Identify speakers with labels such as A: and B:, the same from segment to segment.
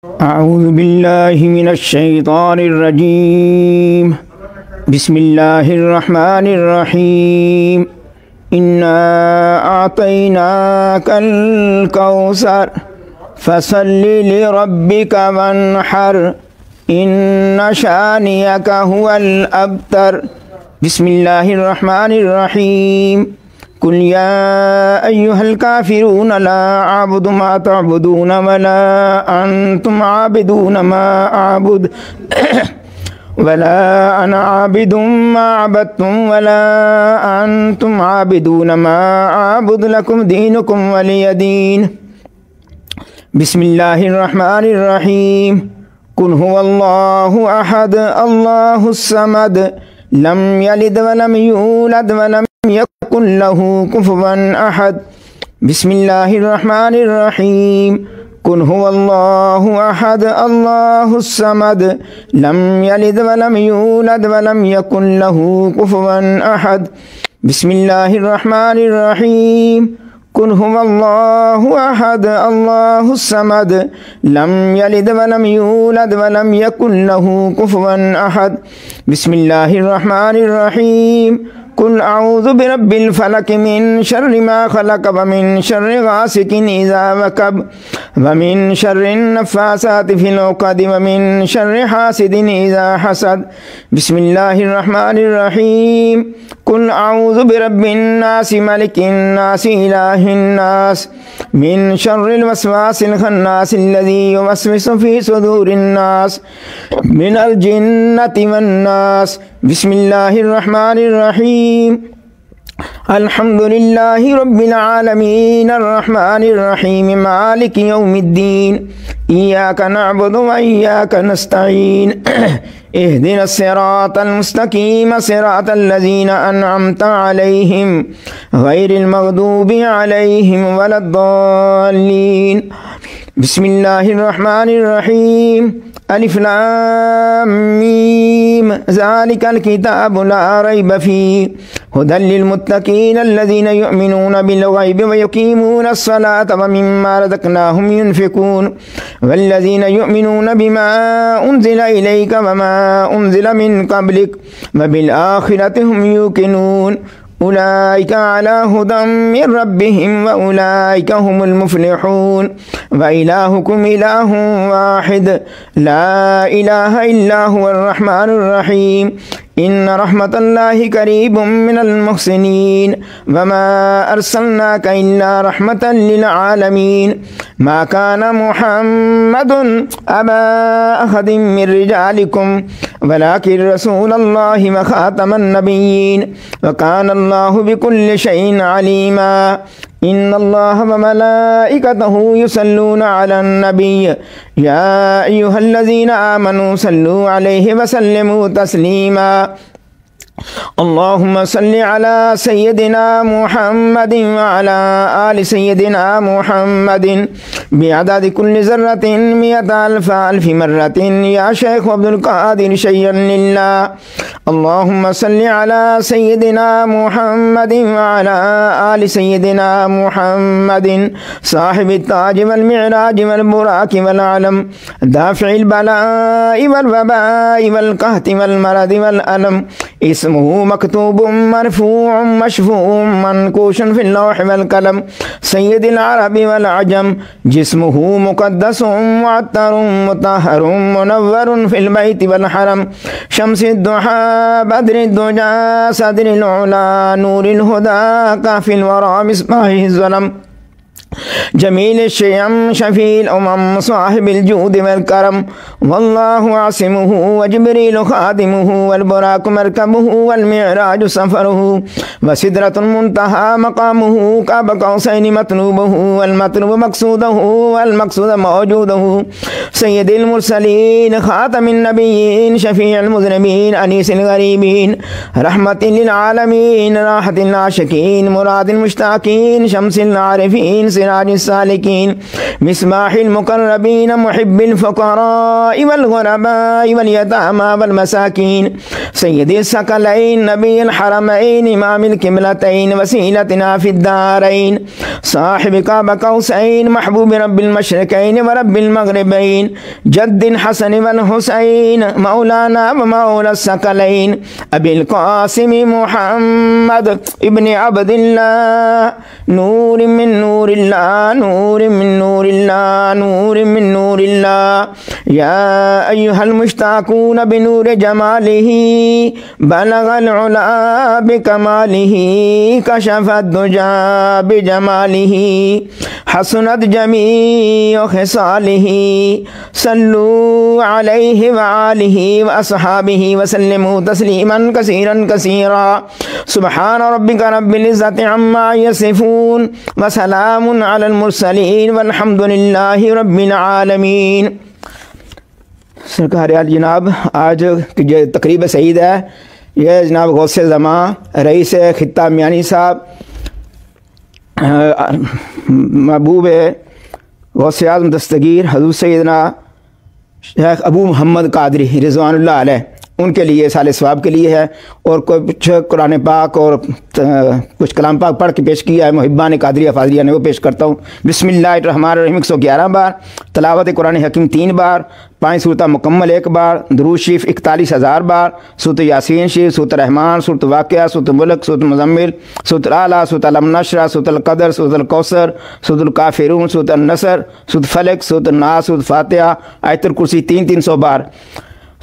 A: اعوذ باللہ من الشیطان الرجیم بسم اللہ الرحمن الرحیم انا اعطیناک الکوثر فصل لربک وانحر ان شانئک هو الابتر بسم اللہ الرحمن الرحیم قل یا ایہا الکافرون لا اعبد ما تعبدون ولا انتم عابدون ما اعبد ولا انا عابد ما عبدتم ولا انتم عابدون ما اعبد لكم دینکم ولی دین بسم اللہ الرحمن الرحیم قل هو اللہ احد اللہ الصمد لم یلد ولم یولد ولم يكن له كفوا أحد بسم الله الرحمن الرحيم قل هو الله أحد الله الصمد لم يلد ولم يولد ولم يكن له كفوا أحد بسم الله الرحمن الرحيم قل هو الله أحد الله الصمد لم يلد ولم يولد ولم يكن له كفوا أحد بسم الله الرحمن الرحيم قل اعوذ برب الفلق من شر ما خلق ومن شر غاسق اذا وقب ومن شر النفاثات في العقد ومن شر حاسد اذا حسد بسم الله الرحمن الرحيم قل اعوذ برب الناس ملك الناس اله الناس من شر الوسواس الخناس الذي يوسوس في صدور الناس من الجنة والناس بسم الله الرحمن الرحيم الحمد لله رب العالمين الرحمن الرحيم مالك يوم الدين إياك نعبد وإياك نستعين اهدنا الصراط المستقيم صراط الذين أنعمت عليهم غير المغضوب عليهم ولا الضالين بسم الله الرحمن الرحيم الف لام میم ذالک الکتاب لا ریب فیہ ہدی للمتقین الذین یؤمنون بالغیب ویقیمون الصلاة ومما رزقناہم ينفقون والذین یؤمنون بما انزل الیک وما انزل من قبلک وبالآخرة هم یوقنون اولئک علی ھدی من ربہم واولئک هم المفلحون وإلہکم الہ واحد لا الہ الا هو الرحمن الرحیم ان رحمت اللہ قریب من المحسنین وما ارسلناک الا رحمتا للعالمین ما کان محمد ابا احد من رجالکم ولكن رسول اللہ وخاتم النبیین وکان اللہ بكل شیء علیما ان اللہ وملائکتہ یصلون علی النبی یا ایہا الذین آمنوا صلوا علیہ وسلموا تسلیما اللهم صل على سيدنا محمد وعلى آل سيدنا محمد بعدد كل ذرة 100,000 مرة يا شيخ عبد القادر شيئا لله اللهم صل على سيدنا محمد وعلى آل سيدنا محمد صاحب التاج والمعراج والبراق والعلم دافع البلاء والوباء والقحط والمرض والألم اسمه مكتوب مرفوع مشفوع منقوش في اللوح والقلم سيد العرب والعجم جسمه مقدس معطر مطهر منور في البيت والحرم شمس الضحى بدر الدجى صدر العلا نور الهدى كافي الورى مصباح الظلم جمیل الشیم شفیع الامم صاحب الجود والکرم واللہ عاصمہ وجبریل خادمہ والبراق مرکبہ والمعراج سفرہ وسدرۃ المنتہى مقامہ قاب قوسین مطلوبہ والمطلوب مقصودہ والمقصود موجودہ سید المرسلین خاتم النبیین شفیع المذنبین انیس الغریبین رحمت للعالمین راحت العاشقین مراد المشتاقین شمس العارفین سراج السالکین مصباح المقربین محب الفقراء والغرباء والیتامى والمساکین سید الثقلین نبی الحرمین امام القبلتین وسیلتنا فی الدارین صاحب قاب قوسین محبوب رب المشرقین ورب المغربین جد حسن والحسین مولانا و مولا الثقلین ابی القاسم محمد ابن عبد اللہ نور من نور اللہ نور من نور اللہ نور من نور اللہ یا ایہا المشتاقون بنور جمالہ بلغ العلا بکمالہ کشف الدجا بجمالہ حسنت جمیع خصالہ صلو علیہ وآلہ واصحابہ وسلموا تسلیما کثیرا کثیرا سبحان ربک رب العزت عما یصفون وسلام علی المرسلین والحمد للہ رب العالمین۔ سرکار عالی جناب آج جو تقریب سعید ہے یہ جناب غوث زمان رئیس خطہ میانی صاحب محبوب غوث اعظم دستگیر حضور سیدنا شیخ ابو محمد قادری رضوان اللہ علیہ ان کے لیے سال ثواب کے لیے ہے، اور کچھ قرآن پاک اور کچھ کلام پاک پڑھ کے پیش کیا ہے محبان قادریہ فاضلیہ نے، وہ پیش کرتا ہوں۔ بسم اللہ الرحمن الرحیم 111 بار، تلاوت قرآن حکیم 3 بار، 5 سورتہ مکمل 1 بار، درود شریف 41,000 بار، سورۃ یاسین شریف، سورۃ رحمان، سورۃ واقعہ، سورۃ ملک، سورۃ مزمل، سورۃ الاعلیٰ، سورۃ علم نشرہ، سورۃ القدر، سورۃ الکوثر، سورۃ الکافرون، سورۃ النصر، سورۃ فلق، سورۃ الناس، سورۃ فاتحہ، آیت الکرسی 300 بار،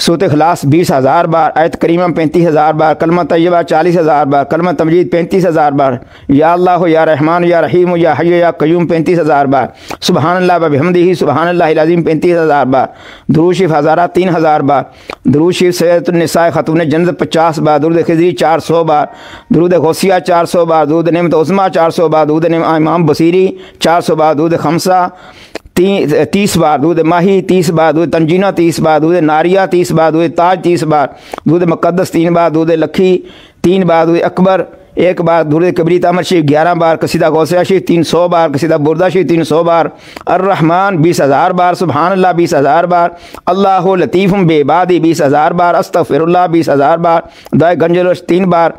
A: سورۃ اخلاص 20,000 بار، آیت کریمہ 35,000 بار، کلمہ طیبہ 40,000 بار، کلمہ تمجید 35,000 بار، یا اللہ یا رحمان یا رحیم یا حی یا قیوم 35,000 بار، سبحان اللہ و بحمدہ سبحان اللہ العظیم 35,000 بار، درود شریف ہزارہ 3,000 بار، درود شریف سیدۃ النساء خاتون جنت 50 بار، درود خضری 400 بار، درود غوثیہ 400 بار، درود نعمت عظمیٰ 400 بار، درود امام بصیری 400 بار، درود خمسہ 30 بار، درود ماہی 30 بار، درود تنجینہ 30 بار، درود ناریہ 30 بار، درود تاج 30 بار، درود مقدس 3 بار، درود لکھی 3 بار، درود اکبر 1 بار، درود کبریت عمر شریف 11 بار، قصیدہ غوثیہ شریف 300 بار، قصیدہ بردہ شریف 300 بار، الرحمن 20,000 بار، سبحان اللہ 20,000 بار، اللہ لطیف بعبادہ 20,000 بار، استغفر اللہ 20,000 بار، دعائے گنجلوش 3 بار۔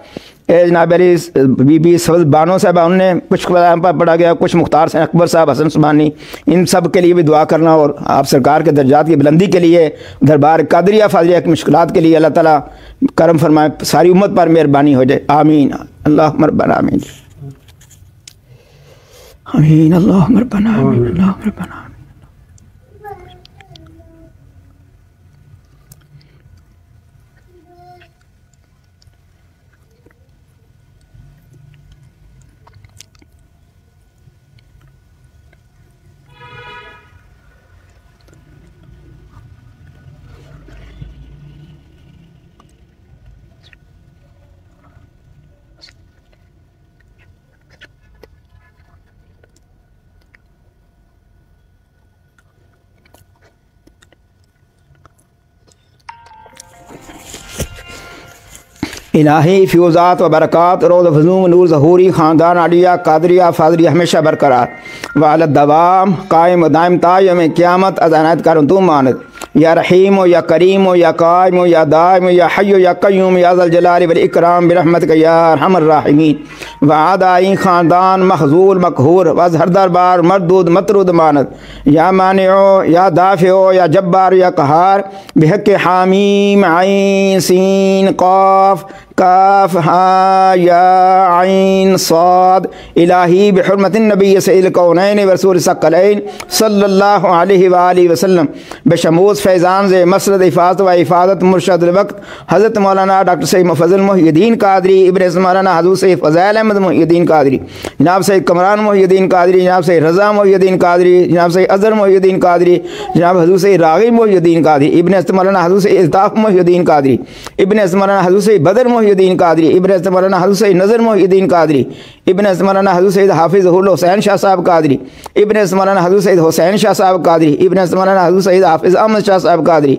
A: جناب علی بی بی سبز بانو صاحبہ ان نے کچھ کلام پر پڑھا گیا، کچھ مختار سے اکبر صاحب، حسن عثمانی، ان سب کے لیے بھی دعا کرنا، اور آپ سرکار کے درجات کی بلندی کے لیے، دربار قادریہ فاضلیہ کی مشکلات کے لیے اللہ تعالیٰ کرم فرمائے، ساری امت پر مہربانی ہو جائے، آمین اللہم ربنا آمین آمین اللہم ربنا آمین اللہم ربنا آمین۔ الہی فیوزات و برکات روز فضوم نور ظہوری خاندان عالیہ قادریہ فاضلیہ ہمیشہ برقرار وعلی الدوام قائم و دائم تا یوم قیامت از عنایت کرن تو ماند یا رحیم و یا کریم و یا قائم و یا دائم و یا حی و یا قیوم یا ذا الجلال والاکرام برحمتک یا ارحم الراحمین وعدائی خاندان مخذول مقہور وز ہر دربار مردود مطرود ماند یا مانعو یا دافعو یا جبار یا قہار بحق حامیم عین سین قاف کاف ہا یا عین صاد الہی بحرمت النبی سید الکونین ورسول الثقلین صلی اللہ علیہ وآلہ وسلم بشموز فیضان سے مسرد حفاظت و حفاظت مرشد الوقت حضرت مولانا ڈاکٹر سید مفضل محی الدین قادری ابن مولانا حضور سید فضائل احمد محی الدین قادری، جناب سید کمران محی الدین قادری، جناب سید رضا محی الدین قادری، جناب سید اظہر محی الدین قادری، جناب حضور سید راغب محی الدین قادری، ابن مولانا حضور سید الطاف محی الدین قادری، ابن مولانا حضور سید بدر محی الدین قادری، ابن مولانا حضور سید نظر محی الدین قادری، ابن مولانا حضور سید حافظ ظہور حسین شاہ صاحب قادری، ابن مولانا حضور سید حسین شاہ صاحب قادری، ابن مولانا حضور سید حافظ احمد شاہ صاحب قادری،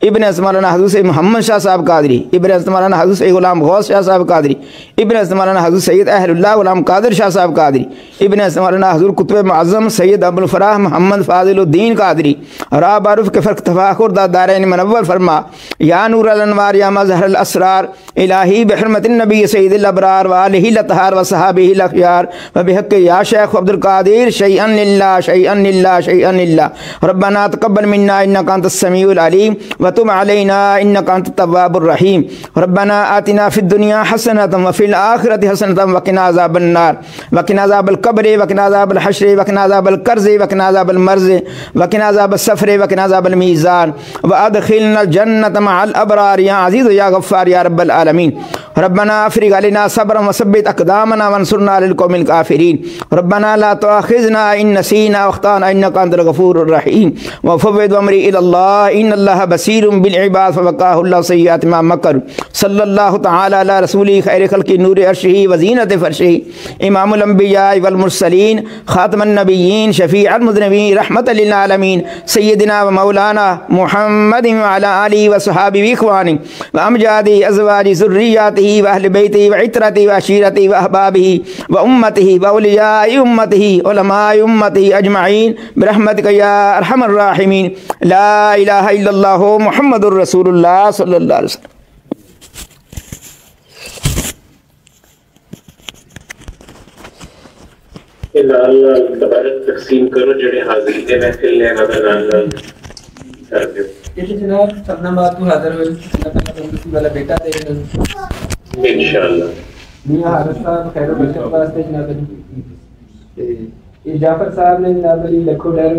A: ابن مولانا حضور سید محمد شاہ صاحب قادری، ابن مولانا حضور سید غلام غوث شاہ صاحب قادری، ابن مولانا حضور سید اہل اللہ غلام قادر شاہ صاحب قادری، ابن مولانا حضور قطب معظم سید ابو الفراح محمد فاضل الدین قادری، را بعرف کے فرق تفاخر دا دارین منور فرما، یا نور الانوار یا مظہر الاسرار، الہی علیہ بحرمت النبی سید الابرار وآلہ الاطہار وصحابہ الاخیار وبحق یا شیخ عبد القادر شیئا للہ شیئا للہ شیئا للہ ربنا تقبل منا انک انت السمیع العلیم وتب علینا انک انت التواب الرحیم ربنا آتنا فی الدنیا حسنۃ وفی الآخرۃ حسنۃ وقنا عذاب النار وقنا عذاب القبر وقنا عذاب الحشر وقنا عذاب القرض وقنا عذاب المرض وقنا عذاب السفر وقنا عذاب الميزان وادخلنا الجنة مع الأبرار يا عزيز يا غفار يا رب العالمين ربنا افرغ علينا صبرا وثبت اقدامنا وانصرنا على القوم الكافرين ربنا لا تؤاخذنا ان نسينا واخطانا انك انت الغفور الرحيم وفوض امري الى الله ان الله بصير بالعباد فوقاه الله سيئات ما مكر صلى الله تعالى على رسوله خير خلق نور عرشه وزينة فرشه امام الانبياء والمرسلين خاتم النبيين شفيع المذنبين رحمة للعالمين سيدنا ومولانا محمد وعلى آله وصحابه واخوانه وامجاده ازواج ذرياته واهل بيته وعترته وعشيرته واحبابه وامته واولياء امته علماء امته اجمعين برحمتك يا ارحم الراحمين لا اله الا الله محمد رسول الله صلى الله عليه وسلم.
B: اللہ تبارک تقسیم کرو جڑے حاضری دے محفل نے نظر اللہ کر دیو
C: یہ جناب سبنا بات کو حاضر ہوئے اللہ تعالیٰ کسی والا بیٹا دے
B: انشاءاللہ
C: میاں حضرت صاحب خیر و برکت واسطے جناب علی یہ جعفر صاحب نے جناب علی لکھو ڈیر